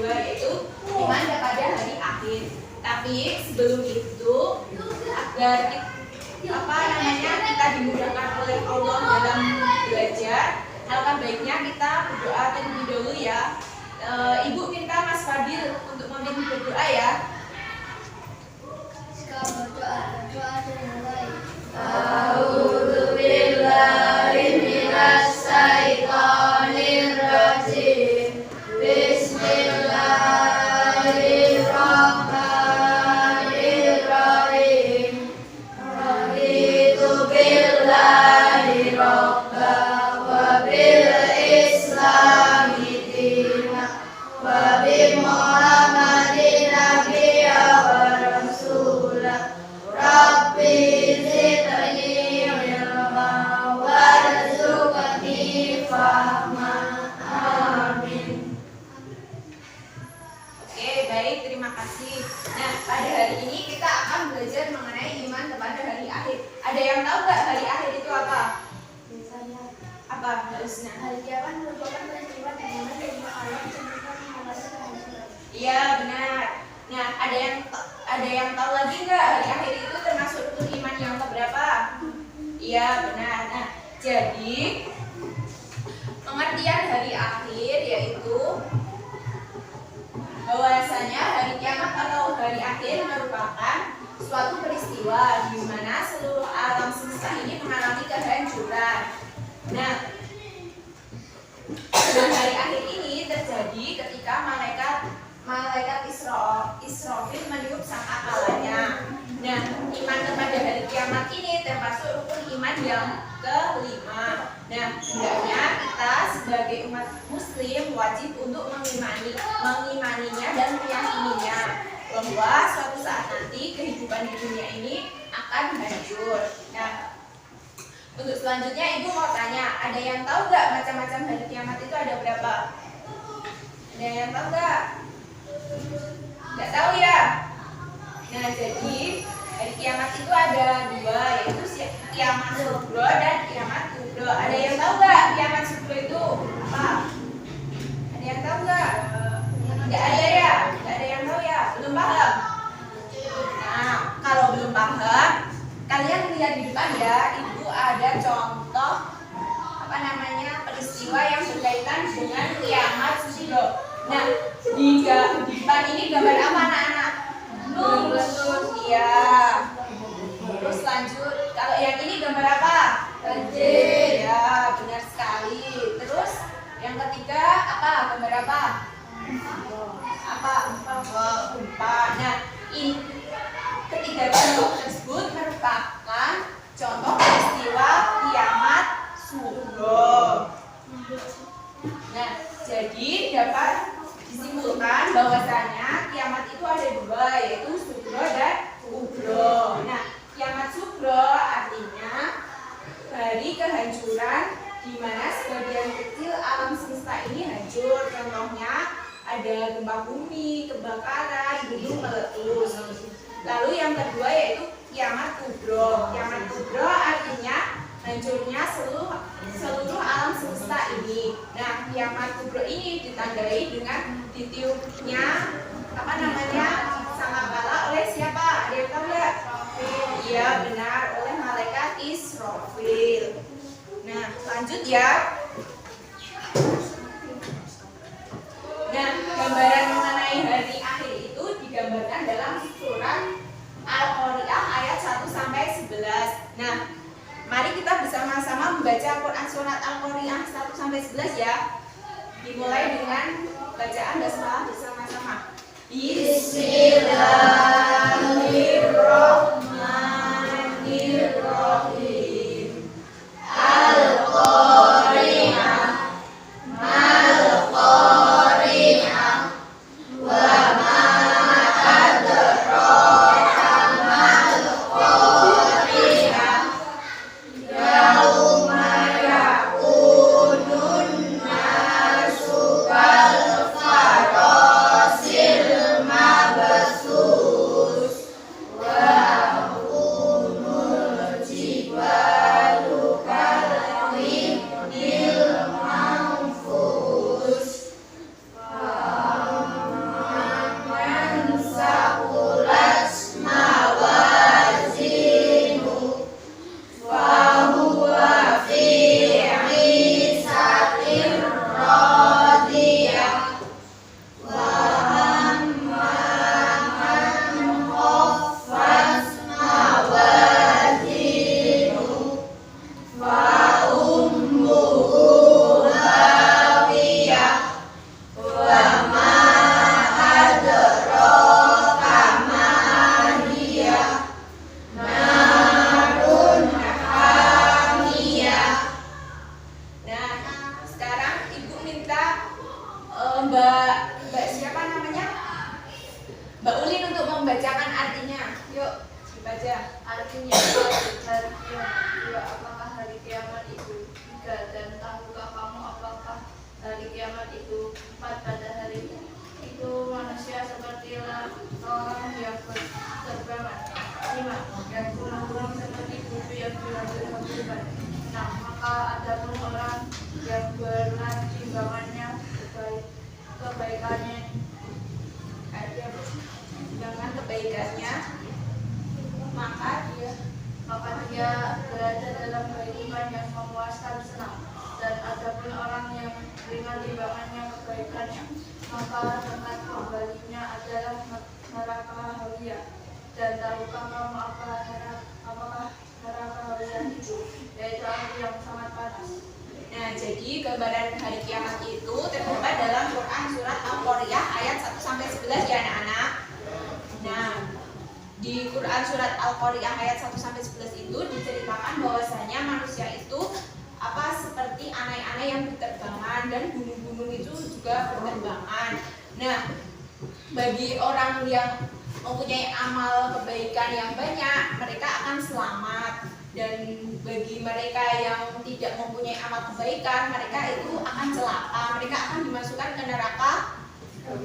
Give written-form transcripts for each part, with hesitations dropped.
kedua yaitu iman kepada hari akhir. Tapi sebelum itu agar kita dimudahkan oleh Allah dalam belajar, alangkah baiknya kita berdoa terlebih dahulu ya. Ibu minta Mas Fadil untuk memimpin berdoa ya. Doa dimulai. A'udzu billahi minasy syaithanir rajim. Bismillahirrahmanirrahim. Raditu billahi rabba wa bil islami dina wa bi Muhammadin nabiyya wa rasulah. Rabbi zidni ilma warzuqni fahma. Amin. Oke, baik, terima kasih. Nah, pada hari ini kita akan belajar mengenai iman kepada hari akhir. Ada yang tahu nggak hari akhir itu apa? Misalnya, Apa, Mbak Usna? hari kiamat merupakan peristiwa di mana dunia alam semesta mengalami kehancuran. Iya, benar. Nah, ada yang tahu lagi nggak hari akhir itu termasuk rukun iman yang keberapa? Iya, benar. Nah, jadi pengertian hari akhir yaitu bahwasanya hari kiamat atau hari akhir merupakan suatu peristiwa di mana seluruh alam semesta ini mengalami kehancuran. Nah, hari akhir ini terjadi ketika malaikat Israfil meniup sangkakalanya. Nah, iman kepada hari kiamat ini termasuk rukun iman yang kelima. Nah, hendaknya kita sebagai umat muslim wajib untuk mengimaninya dan meyakininya bahwa suatu saat nanti kehidupan di dunia ini akan hancur. Nah, untuk selanjutnya Ibu mau tanya, ada yang tahu nggak macam-macam hari kiamat itu ada berapa? Ada yang tahu nggak? Nggak tahu ya? Nah, jadi hari kiamat itu ada dua, yaitu kiamat sugro dan kiamat kubro. Ada yang tahu nggak kiamat sugro itu apa? Ada yang tahu nggak? Nggak ada ya? Nggak ada yang tahu ya? Belum paham? Nah, kalau belum paham, kalian lihat di depan ya, Ibu ada contoh peristiwa yang berkaitan dengan kiamat sugro. Nah, di depan ini gambar apa anak-anak? Terus ya. Terus lanjut, kalau yang ini gambar apa? Banjir. Ya, benar sekali. Terus yang ketiga apa? Gambar apa? Apa? Gempa. Nah, ketiga contoh tersebut merupakan contoh peristiwa kiamat sugro. Nah, jadi dapat disimpulkan bahwasanya kiamat itu ada dua, yaitu sugro dan kubro. Nah, kiamat sugro artinya hari kehancuran di mana sebagian kecil alam semesta ini hancur. Contohnya ada gempa bumi, kebakaran, gunung meletus. Lalu yang kedua yaitu kiamat kubro. Kiamat kubro artinya hancurnya seluruh alam semesta ini. Nah, kiamat kubro ini ditandai dengan ditiupnya sangkakala oleh siapa? Ada yang tahu ya? Iya, benar, oleh malaikat Israfil. Nah, lanjut ya. Nah, gambaran mengenai hari akhir itu digambarkan dalam surat Al-Qari'ah ayat 1 sampai 11. Nah, mari kita bersama-sama membaca Quran surat Al-Qari'ah 1 sampai 11 ya. Dimulai dengan bacaan basmalah bersama-sama. Bismillahirrahmanirrahim. Al-Qari'ah Mal-Qari'ah wa ma adraka mal-Qari'ah. Yauma yakunun nasu kal farasil Mbak siapa namanya? Mbak Ulin untuk membacakan artinya. Yuk, dibaca. Artinya hari kiamat, apakah hari kiamat itu? 3. Dan tahukah kamu apakah hari kiamat itu? 4. Pada hari itu manusia seperti orang yang berterbangan. 5. Dan burung-burung seperti bulu yang dihamburkan. 6. Maka ada pun orang yang berat timbangannya kebaikannya Dengan kebaikannya, maka dia berada dalam kehidupan yang memuaskan senang. Dan ada pun orang yang ringan timbangannya kebaikannya, maka tempat kembalinya adalah neraka hawiya. Dan tahukah kamu apakah neraka hawiya itu? Yaitu api yang sangat panas. Nah, jadi gambaran hari kiamat itu terdapat dalam Quran surat Al-Qari'ah ayat 1-11 ya anak-anak. Nah, di Quran surat Al-Qari'ah ayat 1-11 itu diceritakan bahwasanya manusia itu seperti anai-anai yang berterbangan dan gunung-gunung itu juga berterbangan. Nah, bagi orang yang mempunyai amal kebaikan yang banyak, mereka akan selamat. Dan bagi mereka yang tidak mempunyai amal kebaikan, mereka itu akan celaka. Mereka akan dimasukkan ke neraka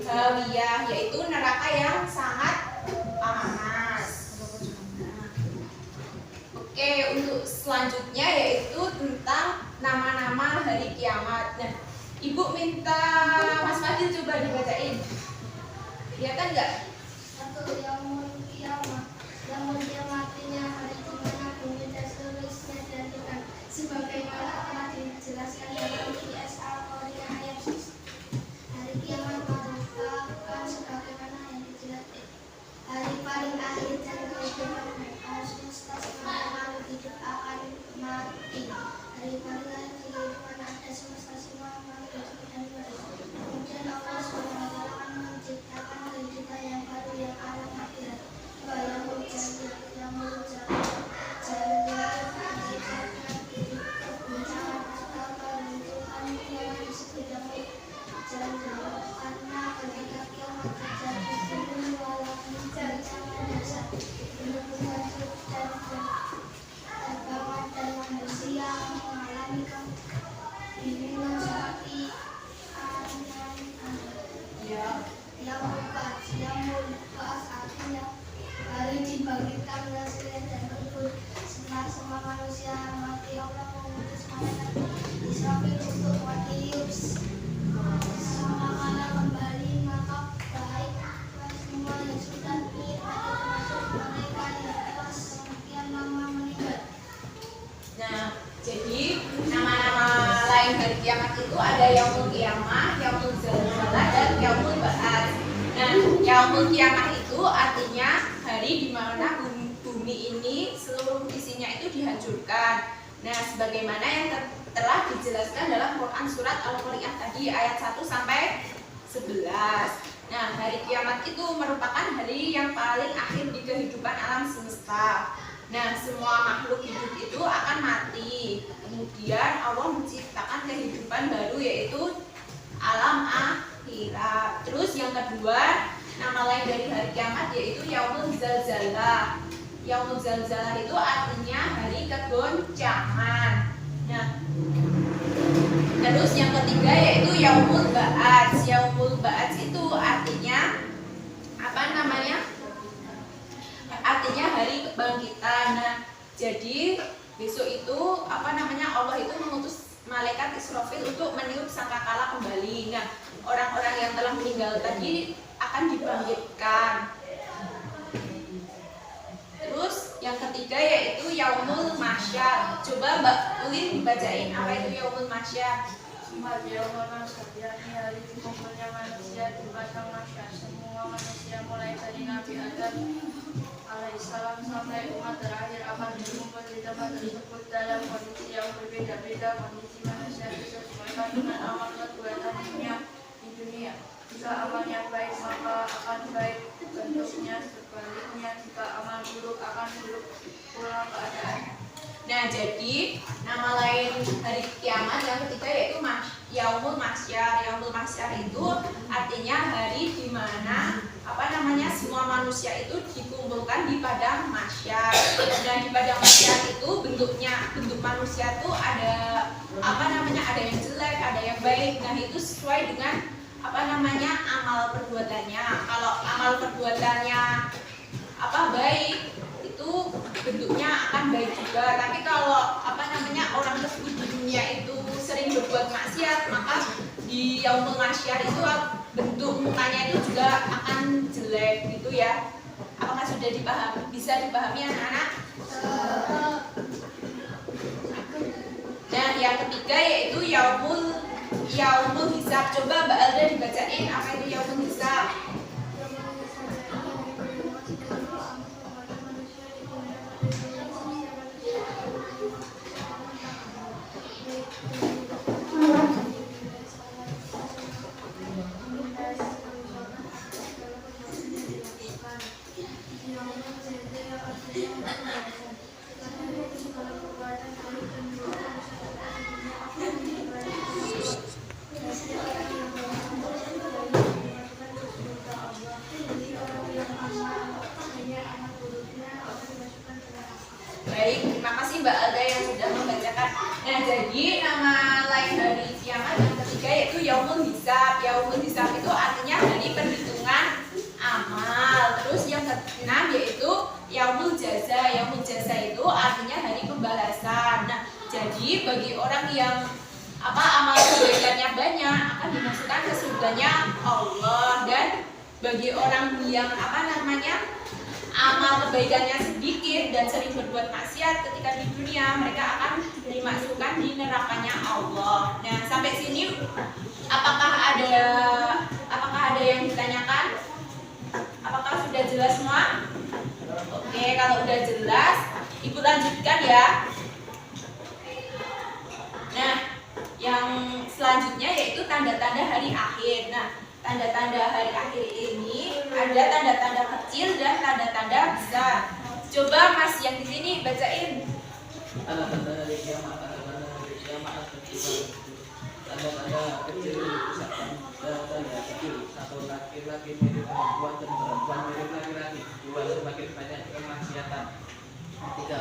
hawiyah, yaitu neraka yang sangat panas. Oke, untuk selanjutnya yaitu tentang nama-nama hari kiamat. Nah, Ibu minta Mas Fadil coba dibacain. Kelihatan nggak? 1. Yaumul Qiyamah. Yaumul Qiyamah artinya hari di mana bumi dan seluruhnya dihancurkan, sebagaimana telah dijelaskan dalam IS Al-Qari'ah ayat 6. Hari kiamat merupakan sebagaimana yang dijelaskan hari paling akhir dari kehidupan semesta, semua makhluk hidup akan mati. Hari paling akhir dari kehidupan ada semesta, semua makhluk hidup dan mati. Kemudian Allah SWT akan menciptakan kehidupan yang baru yang alam akhirat. Yang hari dibangkitkan hasilnya dan berbut setelah semua manusia mati. Allah mengutus malaikat Israfil untuk meniup sangkakala kembali, maka baik semua yang sudah dinikmati termasuk mereka yang telah sekian lama meninggal. Nah, jadi nama-nama lain hari kiamat itu ada Yaumul Qiyamah, Yaumul Zalzalah, dan Yaumul Ba'ats. Nah, Yaumul Qiyamah itu artinya hari di mana bumi ini seluruh isinya itu dihancurkan. Nah, sebagaimana yang telah dijelaskan dalam Quran surat Al-Qari'ah tadi ayat 1-11. Nah, hari kiamat itu merupakan hari yang paling akhir di kehidupan alam semesta. Nah, semua makhluk hidup itu akan mati. Kemudian Allah menciptakan kehidupan baru yaitu alam akhirat. Terus yang kedua, nama lain dari hari kiamat yaitu Yaumul Zalzalah. Yaumul Zalzalah itu artinya hari kegoncangan. Nah, terus yang ketiga yaitu Yaumul Ba'ats. Yaumul Ba'ats itu artinya apa namanya? Artinya hari kebangkitan. Nah, jadi besok itu Allah itu mengutus malaikat Israfil untuk meniup sangkakala kembali. Nah, orang-orang yang telah meninggal tadi akan dibangkitkan. Terus yang ketiga yaitu Yaumul Mahsyar. Coba Mbak Ulin dibacain apa itu Yaumul Mahsyar. Yaumul Mahsyar, yakni hari dikumpulnya manusia di padang mahsyar. Semua manusia mulai dari Nabi Adam alaihissalam sampai umat terakhir akan berkumpul di tempat tersebut dalam kondisi yang berbeda-beda. Kondisi manusia disesuaikan dengan amal perbuatannya di dunia. Jika amalnya baik maka akan baik bentuknya, sebaliknya jika amal buruk akan buruk pula keadaannya. Nah, jadi nama lain hari kiamat yang ketiga yaitu Yaumul Mahsyar. Yaumul Mahsyar itu artinya manusia itu dikumpulkan di padang mahsyar. Nah, di padang mahsyar itu bentuk manusia tuh ada ada yang jelek, ada yang baik. Nah, itu sesuai dengan amal perbuatannya. Kalau amal perbuatannya baik, itu bentuknya akan baik juga. Tapi kalau orang tersebut di dunia itu sering berbuat maksiat, maka di yaumul mahsyar itu bentuk mukanya itu juga akan jelek gitu ya. Apakah sudah bisa dipahami anak-anak? Nah, yang ketiga yaitu yaumul hisab. Coba Mbak Alda dibacain apa itu yaumul hisab. Baik, terima kasih Mbak Alda yang sudah membacakan. Nah, jadi nama lain dari kiamat yang ketiga yaitu yaumul hisab. Yaumul hisab itu artinya hari perhitungan amal. Terus yang keenam yaitu yaumul jaza. Yaumul jaza itu artinya hari pembalasan. Nah, jadi bagi orang yang amal kebaikannya banyak akan dimasukkan ke surganya Allah, dan bagi orang yang amal kebaikannya sedikit dan sering berbuat maksiat ketika di dunia, mereka akan dimasukkan di nerakanya Allah. Nah, sampai sini apakah ada yang ditanyakan? Apakah sudah jelas semua? Oke, kalau udah jelas, Ibu lanjutkan ya. Nah, yang selanjutnya yaitu tanda-tanda hari akhir. Nah, tanda-tanda hari akhir ini ada tanda-tanda kecil dan tanda-tanda besar. Coba Mas yang di sini bacain. Tanda-tanda hari kiamat, tanda-tanda kecil misalkan tanda kecil, satu laki-laki mirip perempuan dan perempuan mirip laki-laki, dua semakin banyak kemaksiatan, tiga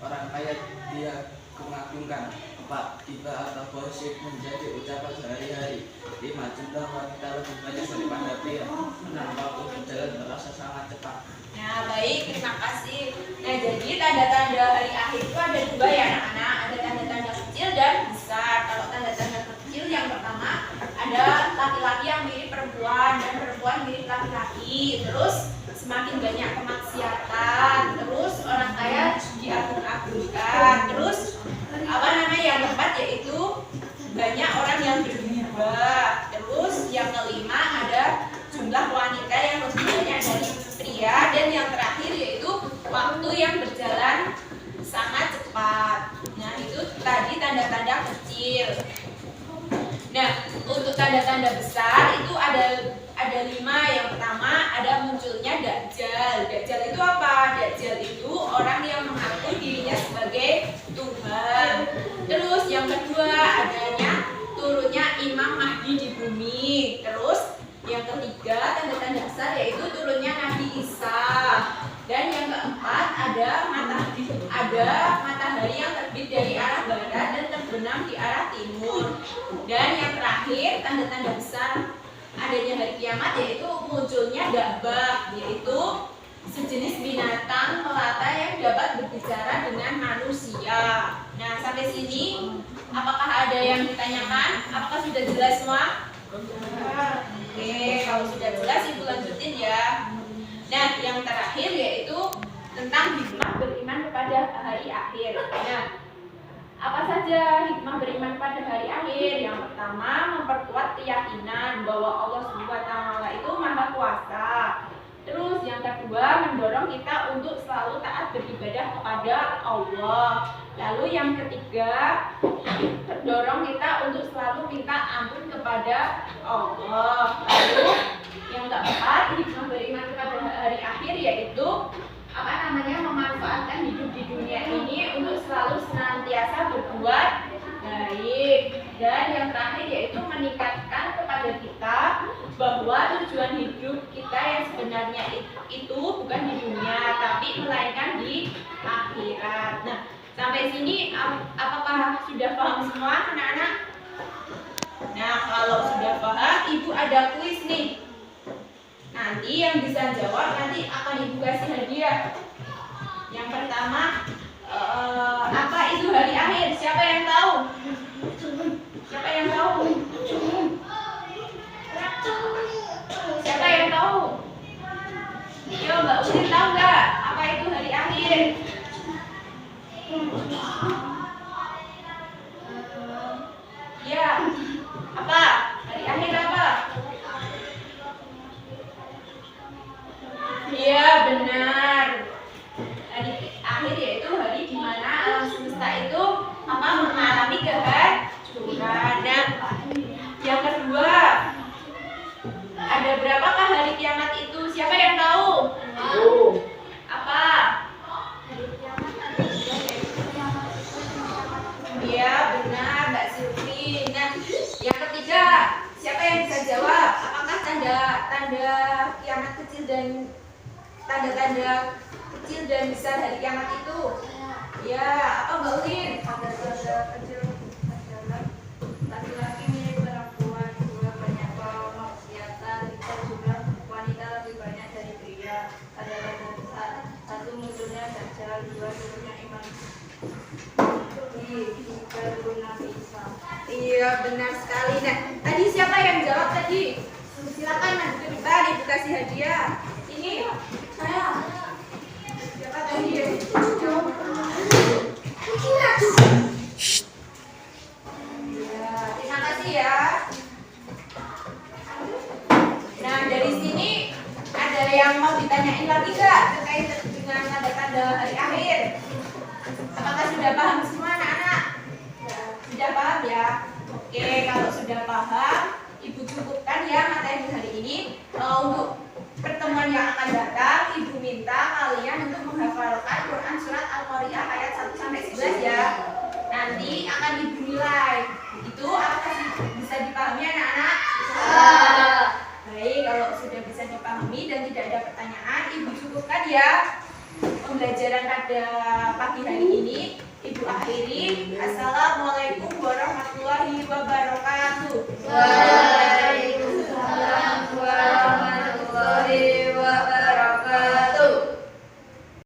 orang kaya dia mengagungkan, empat tiba atau gosip menjadi ucapan sehari-hari, lima jumlah wanita lebih banyak daripada pria, enam waktu berjalan terasa sangat cepat. Nah, baik, terima kasih. Nah, jadi tanda-tanda hari akhir itu ada dua ya anak-anak. Ada tanda-tanda kecil dan besar. Kalau tanda-tanda kecil yang pertama ada laki-laki yang mirip perempuan dan perempuan mirip laki-laki. Terus semakin banyak kemaksiatan. Terus orang kaya diagung-agungkan. Terus yang keempat yaitu banyak orang yang bergibah. Terus yang kelima ada jumlah wanita yang lebih banyak dari pria, dan yang terakhir yaitu waktu yang berjalan sangat cepat. Nah, itu tadi tanda-tanda kecil. Nah, untuk tanda-tanda besar itu ada 5. Yang pertama ada munculnya Dajjal. Dajjal itu apa? Dajjal itu orang yang mengaku dirinya sebagai Tuhan. Terus yang kedua adanya turunnya Imam Mahdi di bumi. Terus yang ketiga tanda-tanda besar yaitu turunnya Nabi Isa. Dan yang keempat ada matahari yang terbit dari arah barat dan terbenam di arah timur. Dan yang terakhir tanda-tanda besar adanya hari kiamat yaitu munculnya Dabah, yaitu sejenis binatang melata yang dapat berbicara dengan manusia. Nah, sampai sini apakah ada yang ditanyakan? Apakah sudah jelas semua? Oke, kalau sudah jelas Ibu lanjutin ya. Nah, yang terakhir yaitu tentang hikmah beriman kepada hari akhir. Nah, apa saja hikmah beriman pada hari akhir? Yang pertama, memperkuat keyakinan bahwa Allah SWT itu Maha Kuasa. Terus yang kedua, mendorong kita untuk selalu taat beribadah kepada Allah. Lalu yang ketiga, mendorong kita untuk selalu minta ampun kepada Allah. Lalu yang keempat, hikmah beriman kepada hari akhir yaitu memanfaatkan hidup di dunia ini untuk selalu senantiasa berbuat baik. Dan yang terakhir yaitu meningkatkan kepada kita bahwa tujuan hidup kita yang sebenarnya itu bukan di dunia, tapi melainkan di akhirat. Nah, sampai sini apakah sudah paham semua anak-anak? Nah, kalau sudah paham, Ibu ada kuis nih. Nanti yang bisa jawab nanti akan Ibu kasih hadiah. Yang pertama, apa itu hari akhir? Siapa yang tahu? Siapa yang tahu? Siapa yang tahu? Yo, Mbak Udin tahu nggak apa itu hari akhir? Ya, apa? Hari akhir apa? Iya, benar. Hari akhir yaitu hari di mana alam semesta itu mengalami kehancuran. Nah, yang kedua, ada berapakah hari kiamat itu? Siapa yang tahu? Apa? Iya, benar, Mbak Sylvie. Nah, yang ketiga, siapa yang bisa jawab? Apakah tanda-tanda kiamat kecil dan tanda-tanda kecil dan besar hari kiamat itu? Ya, apa Mbak Udin? Tanda-tanda kecil adalah laki-laki mirip perempuan, dua banyak kemaksiatan, tiga jumlah wanita lebih banyak dari pria. Tanda-tanda besar, satu munculnya Dajjal, dua turunnya Imam tiga turun Nabi Isa. Iya, benar sekali. Nah, tadi siapa yang jawab tadi? Silakan nanti Ibu kasih hadiah. Ini saya. Siapa tadi yang jawab? Ya, terima kasih ya. Nah, dari sini ada yang mau ditanyain lagi nggak terkait dengan tanda-tanda hari akhir? Apakah sudah paham semua anak-anak? Sudah paham ya? Oke, kalau sudah paham, Ibu cukupkan ya materi hari ini. Untuk pertemuan yang akan datang, Ibu minta kalian untuk menghafalkan Quran surat Al-Qari'ah ayat 1-11 ya. Nanti akan Ibu nilai. Itu apakah bisa dipahami anak-anak? Baik, kalau sudah bisa dipahami dan tidak ada pertanyaan, Ibu cukupkan ya pembelajaran pada pagi hari ini. Ibu akhiri. Assalamualaikum warahmatullahi wabarakatuh.